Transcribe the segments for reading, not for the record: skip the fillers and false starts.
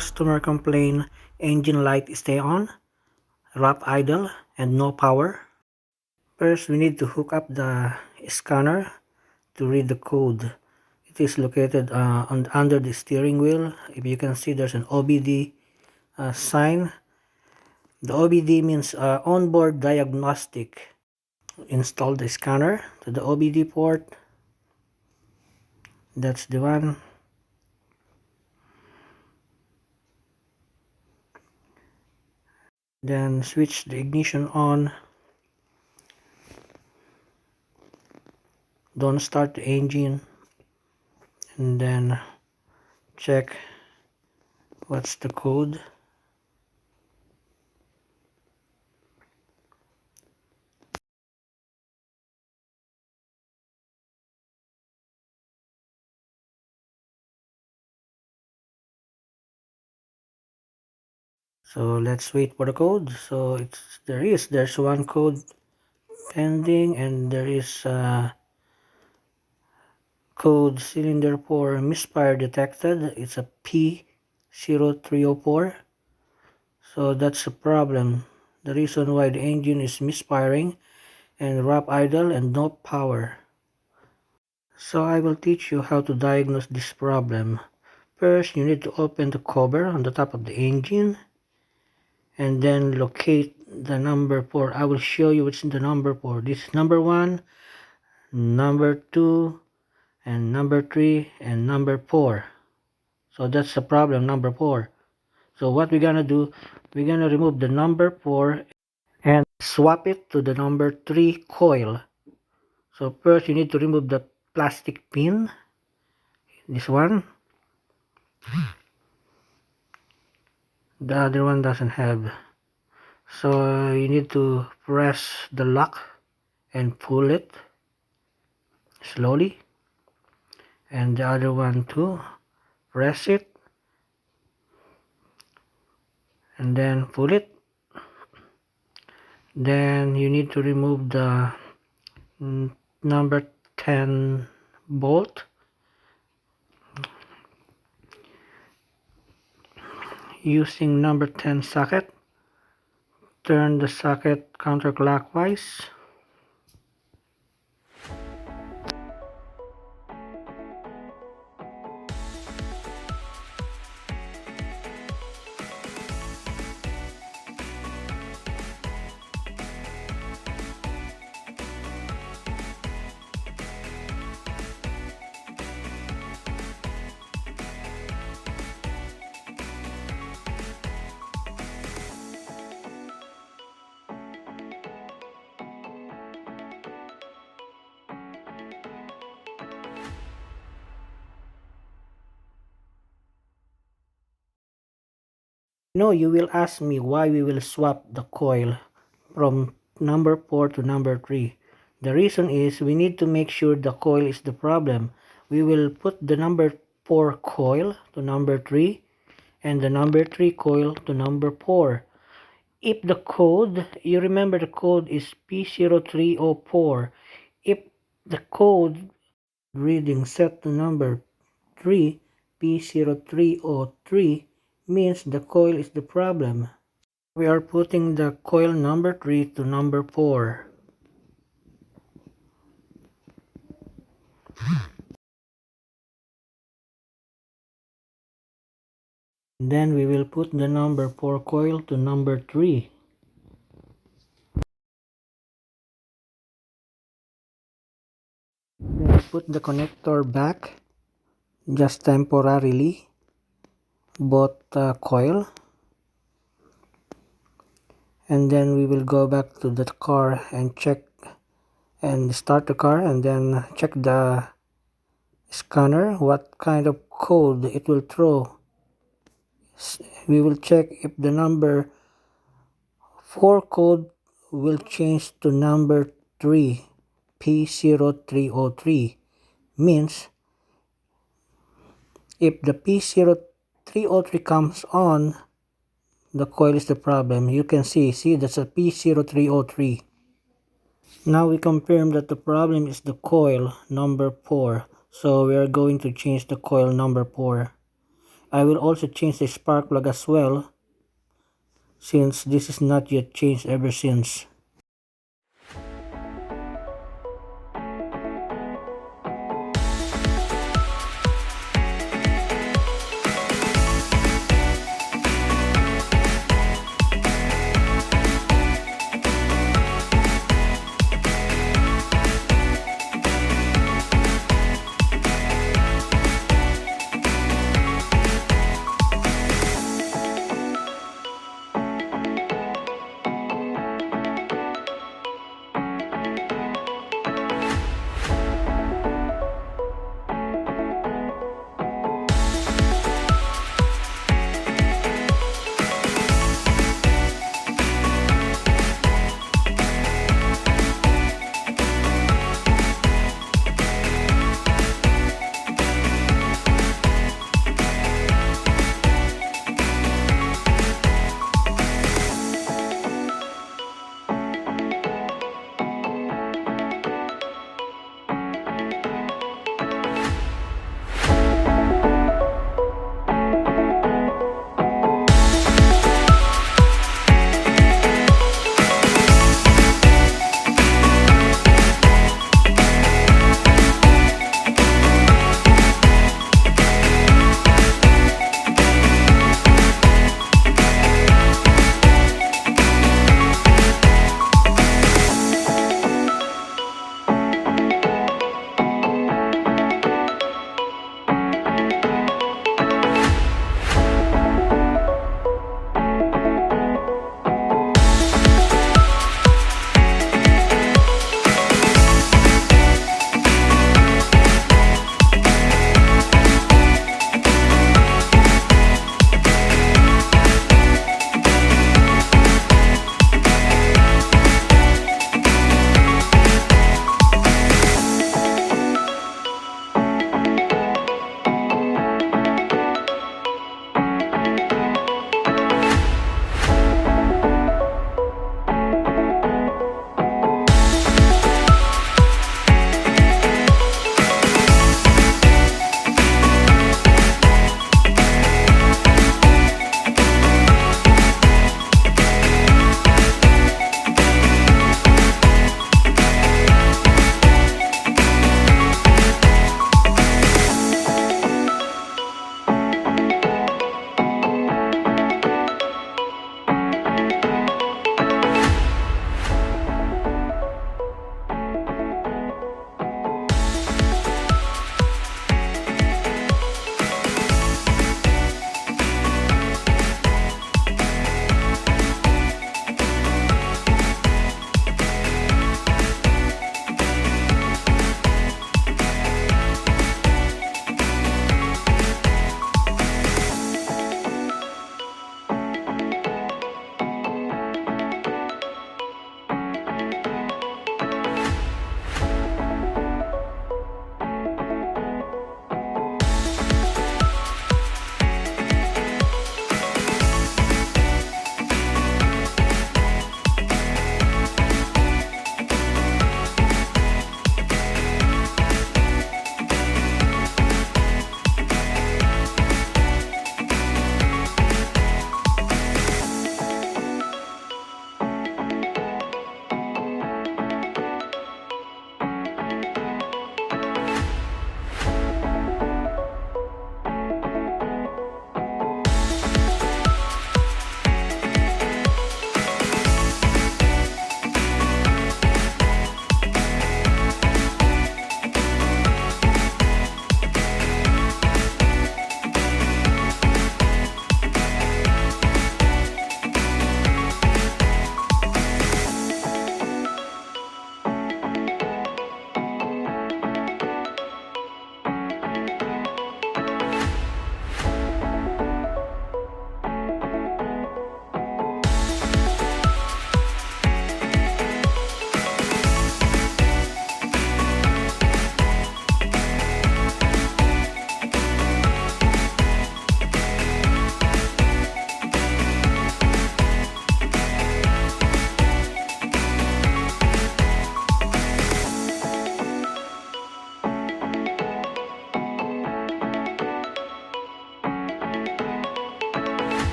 customer complain engine light stay on, wrap idle, and no power. First, we need to hook up the scanner to read the code. It is located under the steering wheel. If you can see, there's an OBD sign. The OBD means onboard diagnostic. Install the scanner to the OBD port. That's the one. Then switch the ignition on. Don't start the engine. And then check what's the code. So let's wait for the code. So there's one code pending, and there is code cylinder for misfire detected. It's a P0304. So that's a problem. The reason why the engine is misfiring and wrap idle and no power. So I will teach you how to diagnose this problem. First, you need to open the cover on the top of the engine and then locate the number 4. I will show you what's in the number 4. This is number 1, number 2, and number 3, and number 4. So that's the problem, number 4. So what we're gonna do, we're gonna remove the number 4 and swap it to the number 3 coil. So first you need to remove the plastic pin, this one. The other one doesn't have. So you need to press the lock and pull it slowly. And the other one too, press it and then pull it. Then you need to remove the number 10 bolt. Using number 10 socket, turn the socket counterclockwise. No, you will ask me why we will swap the coil from number 4 to number 3. The reason is we need to make sure the coil is the problem. We will put the number 4 coil to number 3 and the number 3 coil to number 4. If the code, you remember the code is P0304. If the code reading set to number 3, P0303, means the coil is the problem. We are putting the coil number 3 to number 4. Then we will put the number 4 coil to number 3. Then put the connector back, just temporarily, both coil. And then we will go back to the car and check and start the car and then check the scanner what kind of code it will throw. We will check if the number 4 code will change to number 3, P0303. Means if the P0303 comes on, the coil is the problem. You can see that's a P0303. Now we confirm that the problem is the coil number 4. So we are going to change the coil number 4. I will also change the spark plug as well, since this is not yet changed ever since.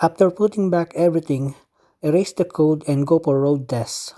After putting back everything, erase the code and go for road tests.